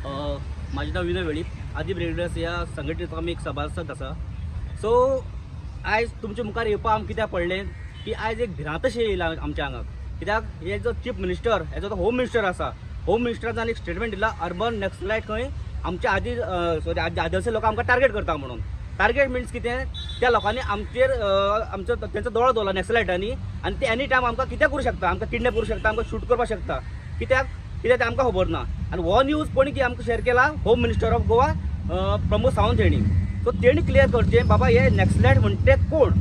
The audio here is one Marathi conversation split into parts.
माझे नाव विनय वेळीप, आदी ब्रिगेडर्स या संघटनेचो आमी एक सभासद आसा। सो आयज तुमच्या मुखार येवपा आमकां कित्याक पडलें की आयज एक भिरांतशें येयला आमच्या हांगा। कित्याक हे जो चीफ मिनिस्टर हेजो तो होम मिनिस्टर आसा, होम मिनिस्टरान एक स्टेटमेंट दिला अर्बन नक्सलाइट खंय आमच्या आदिवासी लोकांक आमकां टार्गेट करता म्हणून। टार्गेट मिन्स कितें, त्या लोकांनी आमचेर आमचो तेंचो दोळो दवरला नक्सलाइटांनी, आनी ते एनी टायम आमकां कितें करूं शकता, आमकां किडनॅप करूं शकता, आमकां शूट करपाक शकता। कित्याक ते आमकां खबर ना। आनी हो न्यूज कोणी की आमकां शेअर केला, home minister of Goa Pramod Sawant हेणी। सो तेणी क्लियर करचें बाबा हे नक्सलाइट म्हणटे कोण,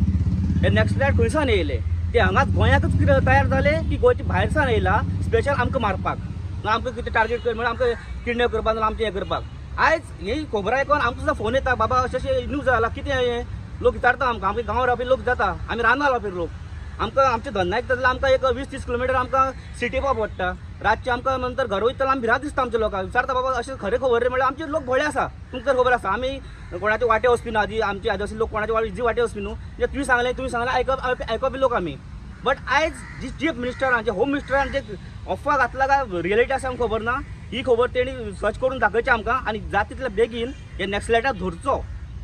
हे नक्सलाइट खंयसान येयले, ते हांगाच गोंयाकच कितें तयार जाले की गोंयच्या भायरसान येयला स्पेशल आमकां मारपाक, ना आमकां कितें टार्गेट कर म्हळ्यार आमकां किडनॅप करपाक ना आमचें हें करपाक। आयज ही खबर आयकून आमकां सुद्दां फोन येता, बाबा अशें न्यूज जाला, कितें हें लोक विचारता आमकां, आमच्या गांवांत रावपी लोक जाता, आमी रानां रावपी लोक, आमकां आमचे धंद्याक जाल्यार आमकां एक 20-30 किलोमिटर आमकां सिटी येवपा पडटा। रातचे आमकां नंतर घर वयतना आमी भिरांत दिसता आमच्या लोकांक, विचारता बाबा अशें खरें खबर रे म्हळ्यार आमचे लोक भोळे आसा, तुमकां खबर आसा आमी कोणाचे वाटे वचपी ना, आमचे आदिवासी लोक कोणाचे इजी वाटे वचपी न्हू, जे तुवें सांगलें आयकपी लोक आमी। बट आयज जी चीफ मिनिस्टरान, जे होम मिनिस्टरान जे अफवा घातला काय रियलिटी आसा आमकां खबर ना, ही खबर तेणी सर्च करून दाखयची आमकां, आनी जाता तितले बेगीन हे नक्सलाइटाक धरचो।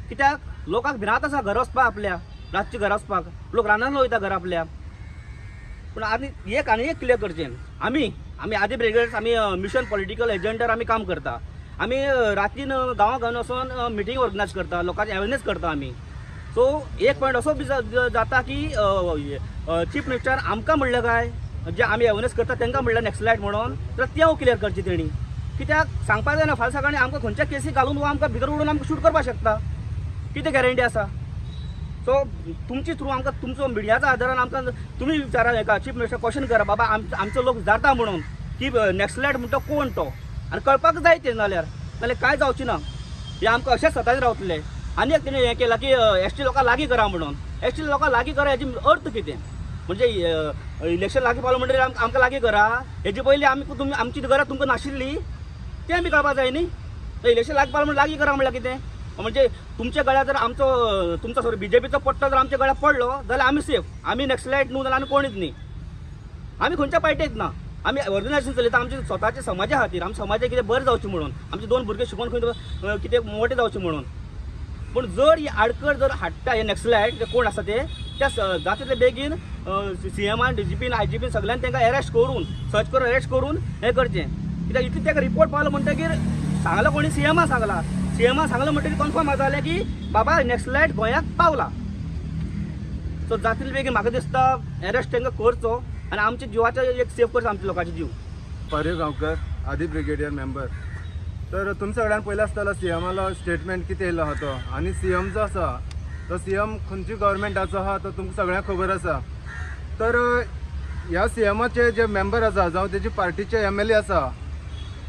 कित्याक लोकांक भिरांत आसा घर वचपाक, आपल्या रातचे घर वचपाक, लोक रानान वयता घर आपल्या। पूण आनी एक क्लियर करचें, आमी आदी ब्रिगेड्स आमी मिशन पॉलिटिकल एजेंडार आमी काम करता। आमी रातीन गांवां वचून मिटींग ऑर्गनायज करता, लोकांचे अवेरनेस करता आमी। सो एक पॉयंट असो जाता की चीफ मिनिस्टर आमकां म्हणलें काय, जे आमी अवेरनेस करता तांकां म्हणलें नक्सलाइट म्हणून, तर तें क्लियर करचें तेणी। कित्याक सांगपाक जायना फाल्यां सकाळी आमकां खंयच्या केसी घालून वो आमकां भितर उडून आमकां शूट करपाक शकता, कितें गॅरंटी आसा। सो तुमचे थ्रू आमकां तुमचो मिडियाच्या आदारान आमकां तुमी विचारा हेका चीफ मिनिस्टर क्वेश्चन करा, बाबा आमचो लोक जाता म्हणून की नक्सलाइट म्हणटा कोण तो, आनी कळपाक जाय तें जाल्यार काय जावचें ना, हे आमकां अशेंच सताच रावतले। आनी एक तेणी हें केलां की एसटी लोकांक लागीं करा म्हणून। एसटी लोकांक लागीं करा हेजी अर्थ कितें, म्हणजे इलेक्शन लागीं पावलें म्हणटकीर आमकां लागीं करा, हेजी पयलीं आमची घरां तुमकां नाशिल्ली तें आमी कळपाक जाय न्ही। इलेक्शन लागीं पावलें म्हणून लागीं करा म्हणल्यार कितें, म्हणजे तुमच्या गळ्यात जर तुमचो बीजेपीचो पट्टो जर आमच्या गळ्यात पडलो जाल्यार आमी सेफ, आमी नक्सलाइट न्हू जाल्यार आमी कोणीच न्ही, आमी खंयच्या पार्टेक ना, आमी ऑर्गनायजेशन चलयता आमच्या स्वताच्या समाजा खातीर, आमच्या समाजाक कितें बरें जावचें म्हणून, आमचे 2 भुरगे शिकून खंय कितें मोठे जावचें म्हणून। पूण जर ही आडकर जर हाडटा हे नक्सलाइट कोण आसा ते जाता तितले बेगीन CMआन DGPन IGPन सगळ्यांनी तांकां अरेस्ट करून, सर्च करून अरेस्ट करून हें करचें। कित्याक इतलें ताका रिपोर्ट पावलो म्हणटकीर सांगला कोणी CMआन सांगला म्हणटकीर कन्फर्म जालें की बाबा नक्सलाइट गोंयाक पावला। सो जाता तितले बेगीन म्हाका दिसता अरेस्ट तांकां करचो आनी आमच्या जिवाचो एक सेफ करचो, आमच्या लोकांचे जीव। पार्यो गांवकर, आदी ब्रिगेडियर मेंबर। तर तुमच्या सगळ्यांक पयलें आसतलो CMलो स्टेटमेंट कितें येयलो आहा तो, आनी CM जो आसा तो CM खंयची गव्हर्मेंटाचो आहा तो तुमकां सगळ्यांक खबर आसा। तर ह्या CMचे जे मेंबर आसा जावं तेजी पार्टीचे MLA आसा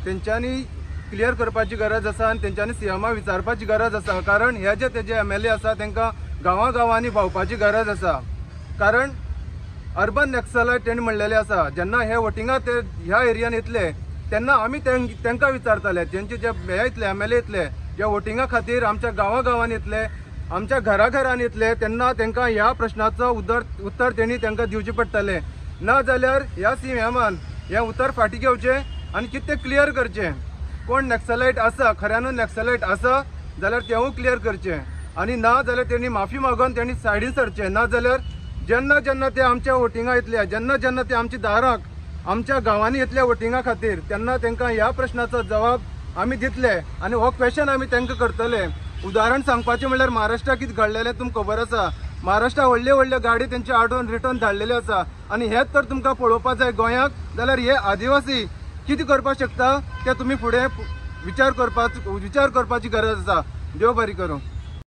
तेंच्यांनी क्लियर करपाची गरज आसा, आनी तेंच्यांनी CMाक विचारपाची गरज आसा, कारण हे जे तेजे MLA आसा तांकां गांवांनी भोंवपाची गरज आसा। कारण अर्बन नक्सलाइट तेणी म्हणलेले आसा, जेन्ना हे वोटिंगाक ते ह्या एरियान येतले तेन्ना आमी तांकां विचारतले, तेंचे जे हे येतले MLA येतले जे वोटिंगा खातीर आमच्या गांवांनी येतले, आमच्या घराघरान येतले, तेन्ना तांकां ह्या प्रश्नाचो उत्तर तेणी तांकां दिवचे पडटलें। ना जाल्यार ह्या CMआन हें उतर फाटी घेवचें आनी कितें क्लियर करचें, कोण नक्सलाइट आसा, खऱ्यानूच नक्सलाइट आसा जाल्यार तेवूय क्लियर करचें, आनी ना जाल्यार तेणी माफी मागून तेणी सायडीन सरचें। ना जाल्यार जेन्ना ते आमच्या वोटिंगा येतले, जेन्ना ते आमच्या दाराक आमच्या गांवांनी येतले वोटिंगा खातीर, तेन्ना तांकां ह्या प्रश्नाचो जवाब आमी दितले आनी हो क्वेश्चन आमी तांकां करतले। उदाहरण सांगपाचें म्हणल्यार महाराष्ट्रात कितें घडलेलें तुमकां खबर आसा, महाराष्ट्रात व्हडल्यो गाडी तेंचे आडोवन रिटर्न धाडलेले आसा, आनी हेच तर तुमकां पळोवपाक जाय गोंयाक, जाल्यार हे आदिवासी कितें करपाक शकता तें तुमी फुडें विचार करपाची गरज आसा। देव बरी करूं।